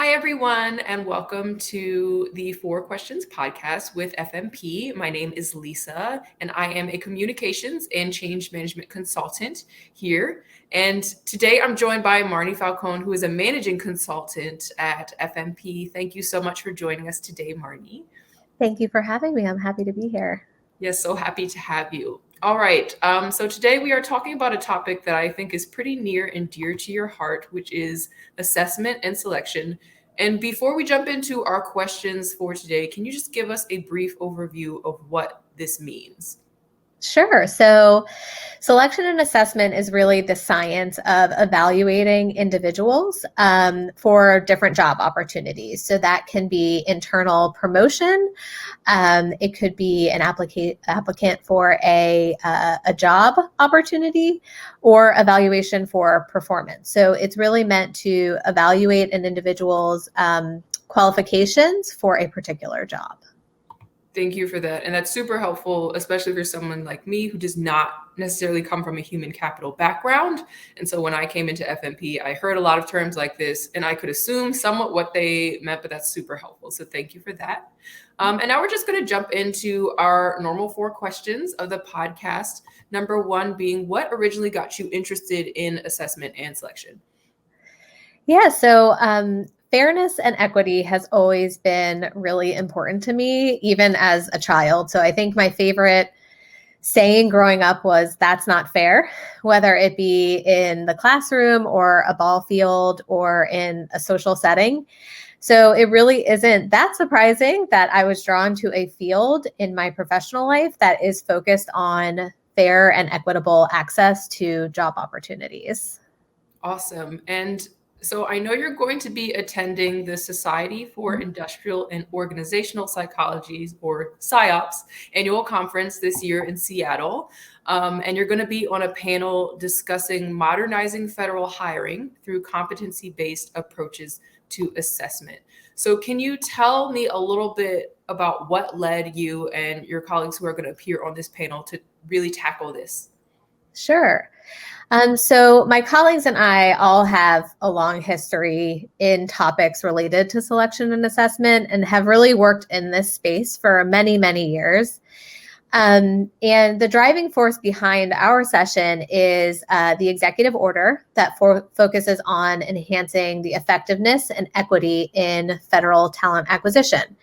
Hi, everyone, and welcome to the Four Questions podcast with FMP. My name is Lisa, and I am a communications and change management consultant here. And today I'm joined by Marni Falcone, who is a managing consultant at FMP. Thank you so much for joining us today, Marni. Thank you for having me. I'm happy to be here. Yes, so happy to have you. All right. So today we are talking about a topic that I think is pretty near and dear to your heart, which is assessment and selection. And before we jump into our questions for today, can you just give us a brief overview of what this means? Sure. So selection and assessment is really the science of evaluating individuals for different job opportunities. So that can be internal promotion. It could be an applicant for a job opportunity or evaluation for performance. So it's really meant to evaluate an individual's qualifications for a particular job. Thank you for that. And that's super helpful, especially for someone like me who does not necessarily come from a human capital background. And so when I came into FMP, I heard a lot of terms like this, and I could assume somewhat what they meant, but that's super helpful. So thank you for that. And now we're just going to jump into our normal four questions of the podcast. Number one being, what originally got you interested in assessment and selection? Yeah, so fairness and equity has always been really important to me, even as a child. So I think my favorite saying growing up was, "That's not fair," whether it be in the classroom or a ball field or in a social setting. So it really isn't that surprising that I was drawn to a field in my professional life that is focused on fair and equitable access to job opportunities. Awesome. And so I know you're going to be attending the Society for Industrial and Organizational Psychology, or SIOP's, annual conference this year in Seattle. And you're going to be on a panel discussing modernizing federal hiring through competency-based approaches to assessment. So can you tell me a little bit about what led you and your colleagues who are going to appear on this panel to really tackle this? Sure. So my colleagues and I all have a long history in topics related to selection and assessment and have really worked in this space for many, many years. And the driving force behind our session is the executive order that focuses on enhancing the effectiveness and equity in federal talent acquisition.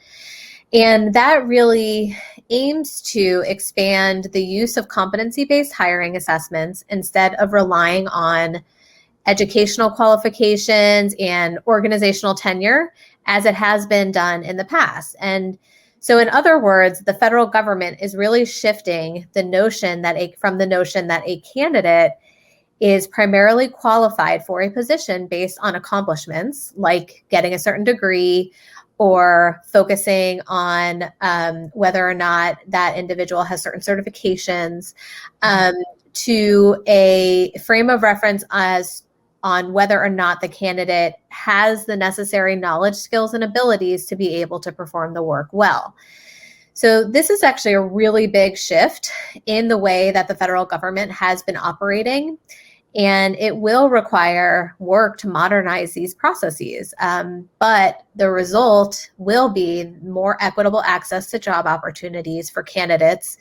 And that really aims to expand the use of competency-based hiring assessments instead of relying on educational qualifications and organizational tenure as it has been done in the past. And so in other words, the federal government is really shifting the notion that from the notion that a candidate is primarily qualified for a position based on accomplishments like getting a certain degree or focusing on whether or not that individual has certain certifications, to a frame of reference as on whether or not the candidate has the necessary knowledge, skills, and abilities to be able to perform the work well. So this is actually a really big shift in the way that the federal government has been operating. And it will require work to modernize these processes. But the result will be more equitable access to job opportunities for candidates.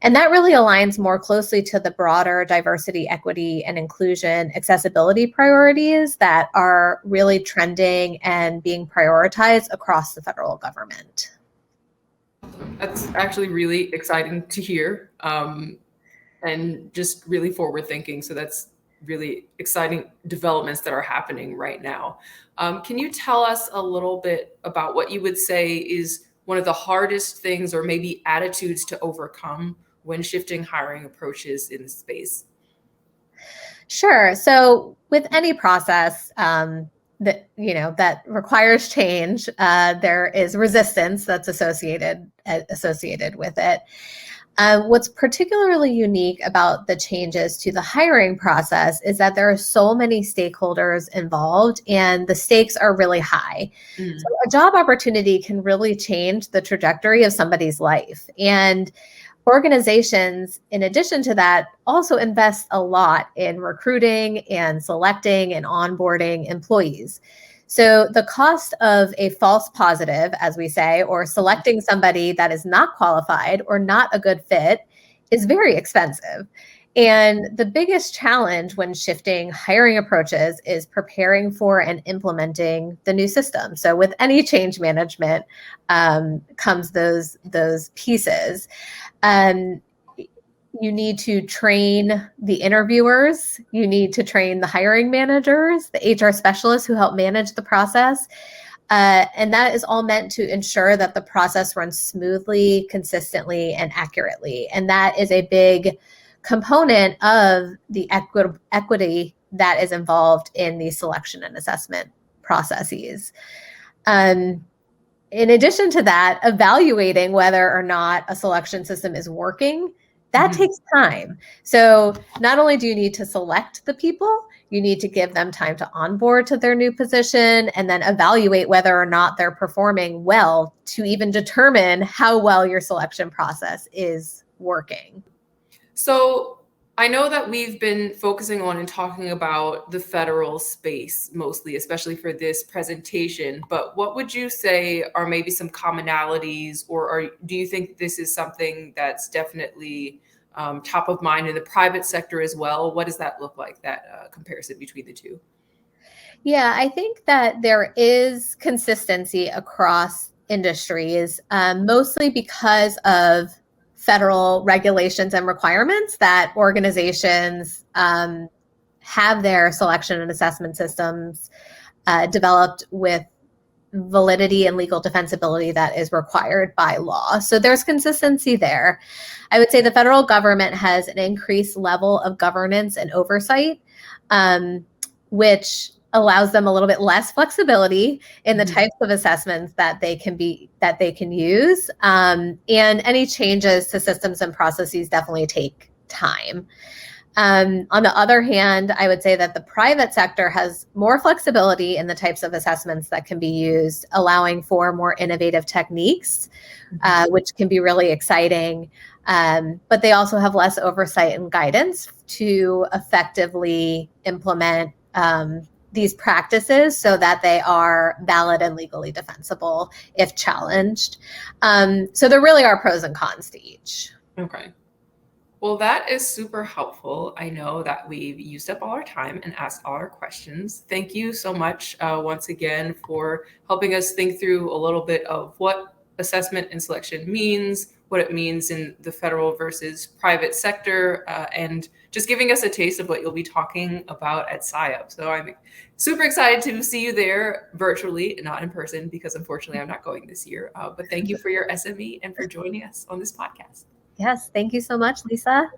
And that really aligns more closely to the broader diversity, equity, and inclusion accessibility priorities that are really trending and being prioritized across the federal government. That's actually really exciting to hear. And just really forward thinking. So that's really exciting developments that are happening right now. Can you tell us a little bit about what you would say is one of the hardest things or maybe attitudes to overcome when shifting hiring approaches in the space? Sure. So with any process that requires change, there is resistance that's associated with it. What's particularly unique about the changes to the hiring process is that there are so many stakeholders involved and the stakes are really high. So a job opportunity can really change the trajectory of somebody's life. And organizations, in addition to that, also invest a lot in recruiting and selecting and onboarding employees. So the cost of a false positive, as we say, or selecting somebody that is not qualified or not a good fit is very expensive. And the biggest challenge when shifting hiring approaches is preparing for and implementing the new system. So with any change management comes those pieces. Um, you need to train the interviewers. You need to train the hiring managers, the HR specialists who help manage the process. And that is all meant to ensure that the process runs smoothly, consistently, and accurately. And that is a big component of the equity that is involved in the selection and assessment processes. In addition to that, evaluating whether or not a selection system is working, that takes time. So not only do you need to select the people, you need to give them time to onboard to their new position and then evaluate whether or not they're performing well to even determine how well your selection process is working. So I know that we've been focusing on and talking about the federal space mostly, especially for this presentation, but what would you say are maybe some commonalities, or do you think this is something that's definitely top of mind in the private sector as well? What does that look like, that comparison between the two? Yeah, I think that there is consistency across industries, mostly because of federal regulations and requirements that organizations have their selection and assessment systems developed with validity and legal defensibility that is required by law. So there's consistency there. I would say the federal government has an increased level of governance and oversight, which allows them a little bit less flexibility in the types of assessments that they can use. And any changes to systems and processes definitely take time. On the other hand, I would say that the private sector has more flexibility in the types of assessments that can be used, allowing for more innovative techniques, which can be really exciting. But they also have less oversight and guidance to effectively implement these practices so that they are valid and legally defensible if challenged. So there really are pros and cons to each. Okay. Well, that is super helpful. I know that we've used up all our time and asked all our questions. Thank you so much once again for helping us think through a little bit of what assessment and selection means, what it means in the federal versus private sector, and just giving us a taste of what you'll be talking about at SIOP. So I'm super excited to see you there virtually, not in person, because unfortunately I'm not going this year. But thank you for your SME and for joining us on this podcast. Yes, thank you so much, Lisa.